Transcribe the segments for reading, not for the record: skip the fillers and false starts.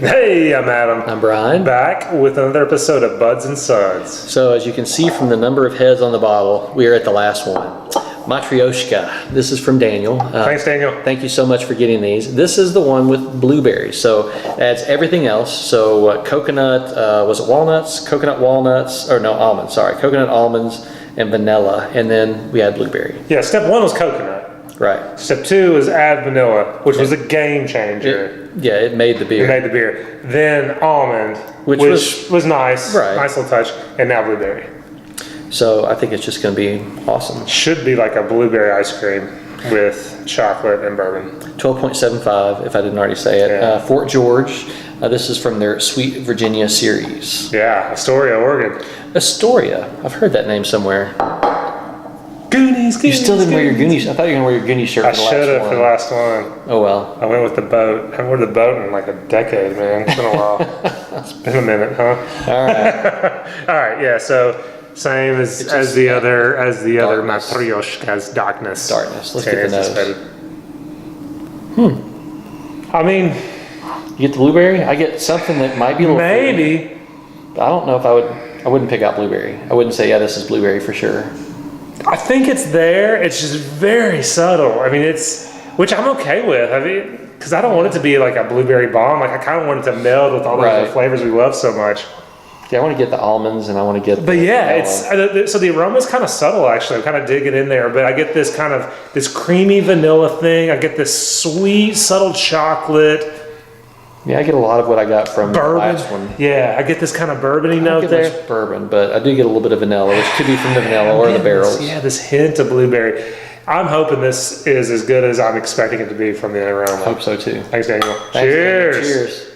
Hey, I'm Adam. I'm Bryan. Back with another episode of Buds and Suds. So as you can see from the number of heads on the bottle, we are at the last one. Matroyshka. This is from Daniel. Thanks, Daniel. Thank you so much for getting these. This is the one with blueberries. So adds everything else. So coconut, was it walnuts? Coconut walnuts, or no, almonds, sorry. Coconut almonds and vanilla. And then we add blueberry. Yeah, step one was coconut. Right. Step two is add vanilla, which was a game changer. It made the beer. It made the beer. Then almond, which was nice. Right. Nice little touch. And now blueberry. So I think it's just going to be awesome. Should be like a blueberry ice cream with chocolate and bourbon. 12.75, if I didn't already say it. Yeah. Fort George. This is from their Sweet Virginia series. Yeah, Astoria, Oregon. Astoria. I've heard that name somewhere. Goonies. You still didn't wear your Goonies. I thought you were going to wear your Goonies shirt for the last one. I should have for the last one. Oh well. I went with the boat. I haven't worn the boat in like a decade, man. It's been a while. It's been a minute, huh? All right. All right. Yeah. So same as the other Matryoshka's darkness. Darkness. Let's get the nose. I mean, you get the blueberry. I get something that might be a little maybe. fruity. I don't know if I would. I wouldn't pick out blueberry. I wouldn't say, yeah, this is blueberry for sure. I think it's there. It's just very subtle. I mean, which I'm okay with. I mean, because I don't want it to be like a blueberry bomb. Like I kind of want it to meld with all the other flavors we love so much. Yeah, I want to get the almonds and I want to get. But yeah, so the aroma is kind of subtle. Actually, I'm kind of digging in there. But I get this kind of creamy vanilla thing. I get this sweet, subtle chocolate. Yeah, I get a lot of what I got from bourbon. The last one. Yeah, I get this kind of bourbony note there. Much bourbon, but I do get a little bit of vanilla, which could be from the vanilla or the barrels. This hint of blueberry. I'm hoping this is as good as I'm expecting it to be from the aroma. I hope so too. Thanks, Daniel. Thanks, Cheers. Daniel. Cheers.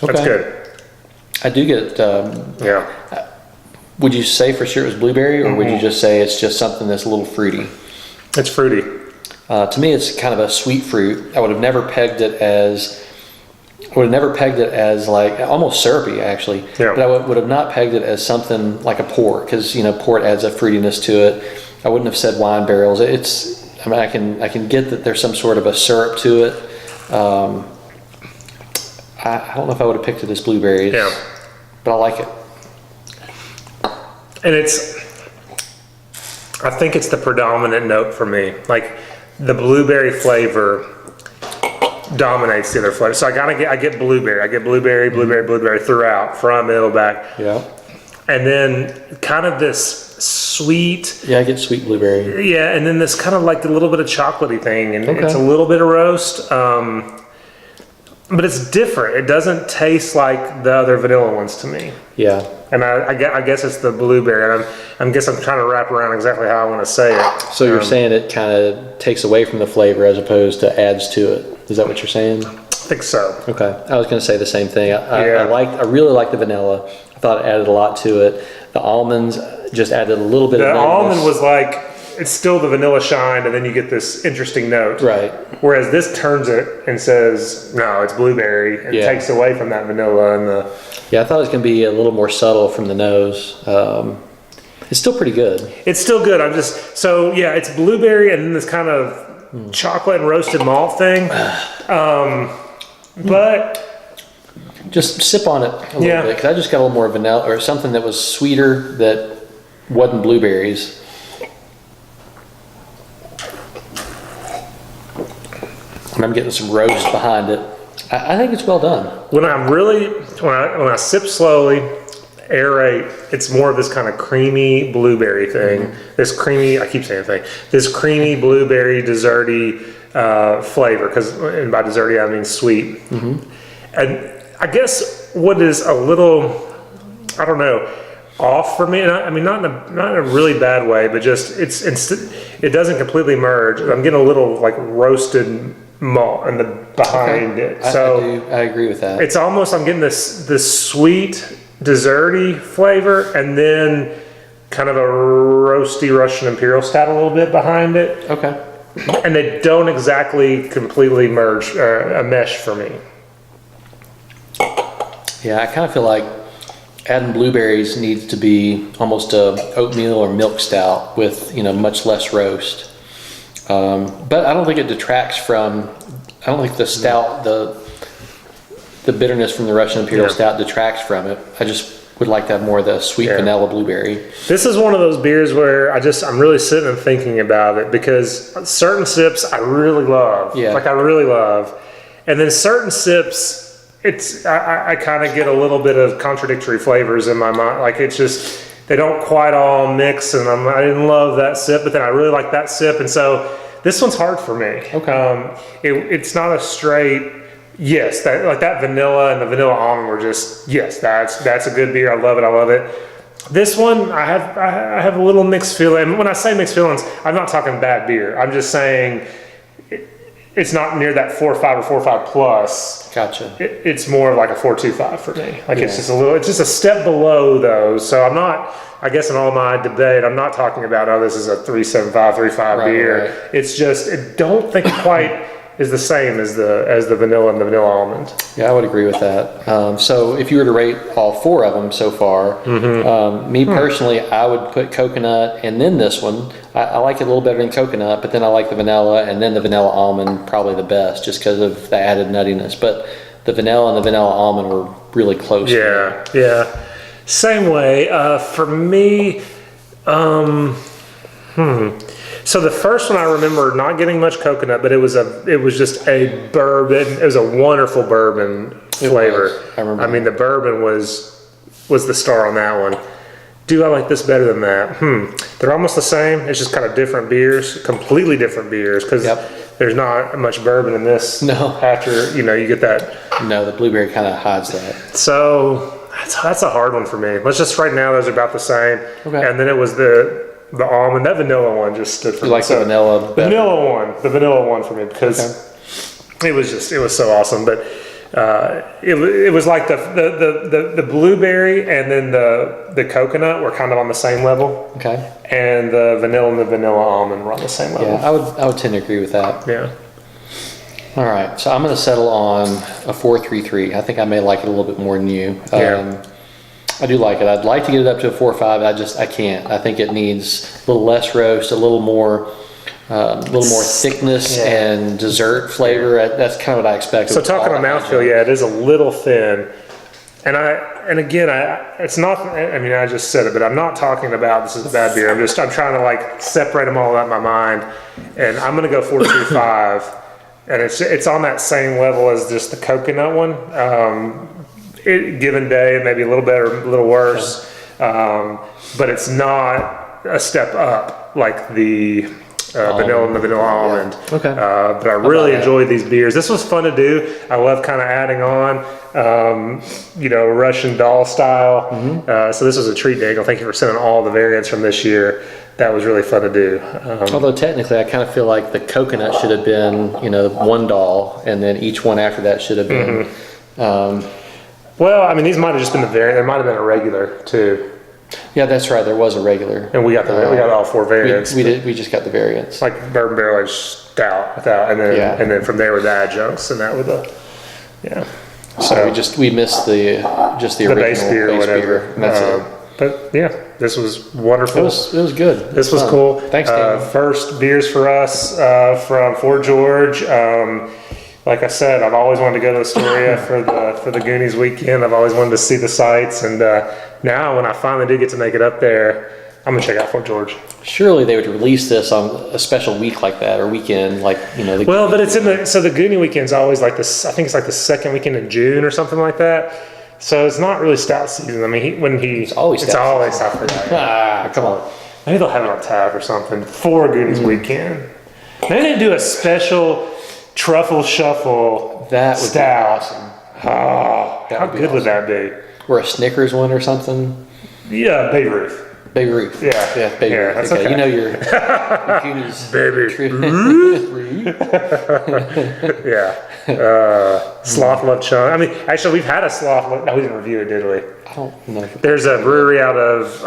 Okay. That's good. I do get. Yeah. Would you say for sure it was blueberry, or would you just say it's just something that's a little fruity? It's fruity. To me, it's kind of a sweet fruit. I would have never pegged it as. Like almost syrupy, actually. Yeah. But I would have not pegged it as something like a port, because port adds a fruitiness to it. I wouldn't have said wine barrels. I mean, I can get that there's some sort of a syrup to it. I don't know if I would have picked it as blueberries. Yeah. But I like it. And I think it's the predominant note for me. Like the blueberry flavor dominates the other flavor. So I get blueberry. I get blueberry throughout, front, middle, back. Yeah. And then kind of this sweet. Yeah, I get sweet blueberry. Yeah, and then this kind of like a little bit of chocolatey thing, and it's a little bit of roast. But it's different. It doesn't taste like the other vanilla ones to me. Yeah. And I guess it's the blueberry. And I'm trying to wrap around exactly how I want to say it. So you're saying it kind of takes away from the flavor as opposed to adds to it. Is that what you're saying? I think so. Okay. I was going to say the same thing. I really like the vanilla. I thought it added a lot to it. The almonds just added a little bit of the almond was like, it's still the vanilla shine, and then you get this interesting note. Right. Whereas this turns it and says, no, it's blueberry. It takes away from that vanilla and the. Yeah, I thought it was going to be a little more subtle from the nose. It's still pretty good. It's still good. It's blueberry and then this kind of chocolate and roasted malt thing. But just sip on it a little bit, because I just got a little more vanilla or something that was sweeter that wasn't blueberries. And I'm getting some roast behind it. I think it's well done. When I sip slowly, aerate, it's more of this kind of creamy blueberry thing. This creamy blueberry desserty flavor. And by desserty I mean sweet. And I guess what is a little, I don't know, off for me. I mean, not in a really bad way, but just it doesn't completely merge. I'm getting a little like roasted malt in the behind it. So I agree with that. It's almost, I'm getting this sweet desserty flavor, and then kind of a roasty Russian Imperial Stout a little bit behind it. Okay. And they don't exactly completely merge mesh for me. Yeah, I kind of feel like adding blueberries needs to be almost a oatmeal or milk stout with much less roast. But I don't think it detracts from. I don't think the stout, the bitterness from the Russian Imperial Stout detracts from it. I just would like to have more of the sweet vanilla blueberry. This is one of those beers where I'm really sitting and thinking about it, because certain sips I really love. Yeah. Like I really love. And then certain sips, I kind of get a little bit of contradictory flavors in my mind. Like it's just, they don't quite all mix, and I didn't love that sip, but then I really like that sip. And so this one's hard for me. Okay. It's not a straight, yes, that vanilla and the vanilla almond were just, yes, that's a good beer. I love it. This one, I have a little mixed feeling. And when I say mixed feelings, I'm not talking bad beer. I'm just saying it's not near that 4.5 or 4.5 plus. Gotcha. It's more like a 4.25 for me. Like it's just a step below those. So I'm not, I guess in all my debate, I'm not talking about, oh, this is a 3.75, 3.5 beer. Right. It's just, I don't think it quite is the same as the vanilla and the vanilla almond. Yeah, I would agree with that. So if you were to rate all four of them so far, me personally, I would put coconut and then this one. I like it a little better than coconut, but then I like the vanilla and then the vanilla almond probably the best just because of the added nuttiness. But the vanilla and the vanilla almond were really close. Yeah. Same way. For me, So the first one I remember not getting much coconut, but it was just a bourbon. It was a wonderful bourbon flavor. I remember. I mean, the bourbon was the star on that one. Do I like this better than that? They're almost the same. It's just kind of different beers, completely different beers, because there's not much bourbon in this. No. After you get that. No, the blueberry kind of hides that. So that's a hard one for me. Let's just right now those are about the same. Okay. And then it was the almond, that vanilla one just stood for me. You like the vanilla? The vanilla one for me, because it was so awesome. But it was like the blueberry and then the coconut were kind of on the same level. Okay. And the vanilla and the vanilla almond were on the same level. Yeah, I would tend to agree with that. Yeah. All right, so I'm going to settle on a 4.33. I think I may like it a little bit more than you. I do like it. I'd like to get it up to a 4.5. I can't. I think it needs a little less roast, a little more thickness and dessert flavor. That's kind of what I expect. So talking on mouthfeel, it is a little thin. And again, it's not. I mean, I just said it, but I'm not talking about this is a bad beer. I'm trying to like separate them all out in my mind, and I'm going to go 4.25. And it's on that same level as just the coconut one. Given day, maybe a little better, a little worse, but it's not a step up like the vanilla and the vanilla almond. Okay. But I really enjoyed these beers. This was fun to do. I love kind of adding on, Russian doll style. So this was a treat, Daniel. Thank you for sending all the variants from this year. That was really fun to do. Although technically, I kind of feel like the coconut should have been, one doll, and then each one after that should have been. Well, I mean, these might have just been the variant. There might have been a regular too. Yeah, that's right. There was a regular, and we got all four variants. We just got the variants, like bourbon barrel aged stout without, and then from there with the adjuncts, and that with So we missed the original base beer or whatever. And that's it. But this was wonderful. It was good. This was cool. Thanks, Daniel. First beers for us from Fort George. Like I said, I've always wanted to go to Astoria for the Goonies weekend. I've always wanted to see the sights, and now when I finally do get to make it up there, I'm gonna check out Fort George. Surely they would release this on a special week like that or weekend, like Well, but it's in the Goonie weekend's always like this. I think it's like the second weekend in June or something like that. So it's not really stout season. I mean, it's always stout for that. Come on. Maybe they'll have it on tap or something for Goonies weekend. Maybe they do a special truffle shuffle that would stout. Be awesome. Oh, how good would that be? Or a Snickers one or something? Yeah, Babe Ruth. Baby Ruth. Yeah, Baby Ruth. That's okay. okay. Your Goonies. Baby Ruth. Sloth Love Chunk. I mean, actually, we've had a Sloth Love. No, we didn't review it, did we? I don't know. There's a brewery out of,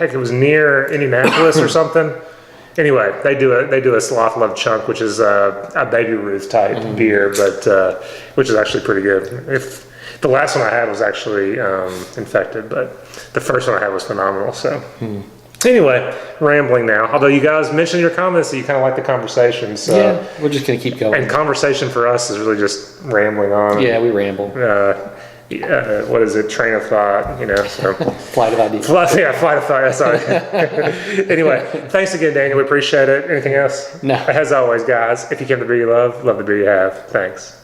it was near Indianapolis or something. Anyway, they do a Sloth Love Chunk, which is a Baby Ruth type beer, but which is actually pretty good. If the last one I had was actually infected, but the first one I had was phenomenal. So Anyway, rambling now. Although you guys mentioned your comments that you kind of like the conversation. So. Yeah, we're just going to keep going. And conversation for us is really just rambling on. Yeah, we ramble. What is it? Train of thought, so. Flight of ideas. Flight of thought, sorry. Anyway, thanks again, Daniel. We appreciate it. Anything else? No. As always, guys, if you came to beer you love the beer you have. Thanks.